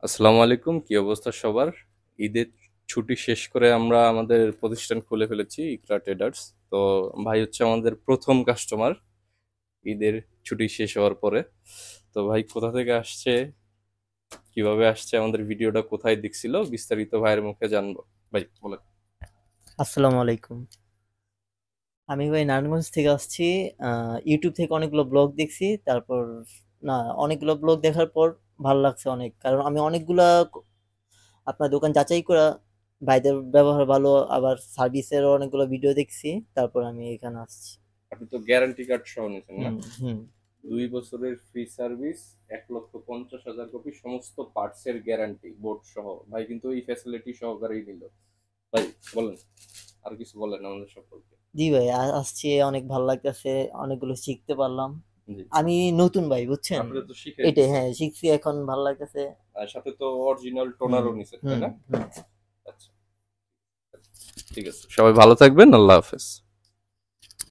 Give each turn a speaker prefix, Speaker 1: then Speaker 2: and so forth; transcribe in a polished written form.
Speaker 1: আসসালামু আলাইকুম, কি অবস্থা সবার? ঈদের ছুটি শেষ করে আমরা আমাদের প্রতিষ্ঠান খুলে ফেলেছি, ইকরা ট্রেডার্স। তো ভাই হচ্ছে আমাদের প্রথম কাস্টমার ঈদের ছুটি শেষ হওয়ার পরে। তো ভাই কোথা থেকে আসছে, কিভাবে আসছে, আমাদের ভিডিওটা কোথায় দেখছিল, বিস্তারিত ভাইয়ের মুখে জানবো। ভাই বলেন।
Speaker 2: আসসালামু আলাইকুম। আমি ভাই নারায়ণগঞ্জ থেকে আসছি। ইউটিউব থেকে অনেকগুলো ব্লগ দেখছি। তারপর না, অনেকগুলো ব্লগ দেখার পর ভালো লাগছে অনেক। কারণ আমি অনেকগুলা আপনার দোকান যাচাই করা, ভাইদের ব্যবহার ভালো, আবার সার্ভিসেরও অনেকগুলো ভিডিও দেখছি। তারপর আমি এখানে আসছি।
Speaker 1: আপনি তো গ্যারান্টি কার্ড সহ নিয়েছেন না?
Speaker 2: হুম, হুম।
Speaker 1: 2 বছরের ফ্রি সার্ভিস, 1,50,000 কপি সমস্ত পার্টসের গ্যারান্টি, বোর্ড সহ। ভাই কিন্তু এই ফ্যাসিলিটি সহকারেই নিল। ভাই বলেন, আর কিছু বলেন আমাদের সম্পর্কে।
Speaker 2: জি ভাই, আসছি, অনেক ভালো লাগতেছে। অনেকগুলো শিখতে পারলাম।
Speaker 1: জি,
Speaker 2: আমি নতুন ভাই, বুঝছেন?
Speaker 1: আপনারা তো শিখাই
Speaker 2: এটাই,
Speaker 1: দিছে।
Speaker 2: হ্যাঁ, শিখছি, এখন ভালো লাগতেছে।
Speaker 1: আর সাথে তো অরিজিনাল
Speaker 2: হুম,
Speaker 1: টোনারও নিছেন, তাই
Speaker 2: হুম,
Speaker 1: না?
Speaker 2: হুম।
Speaker 1: আচ্ছা, ঠিক আছে, সবাই ভালো থাকবেন, আল্লাহ হাফেজ।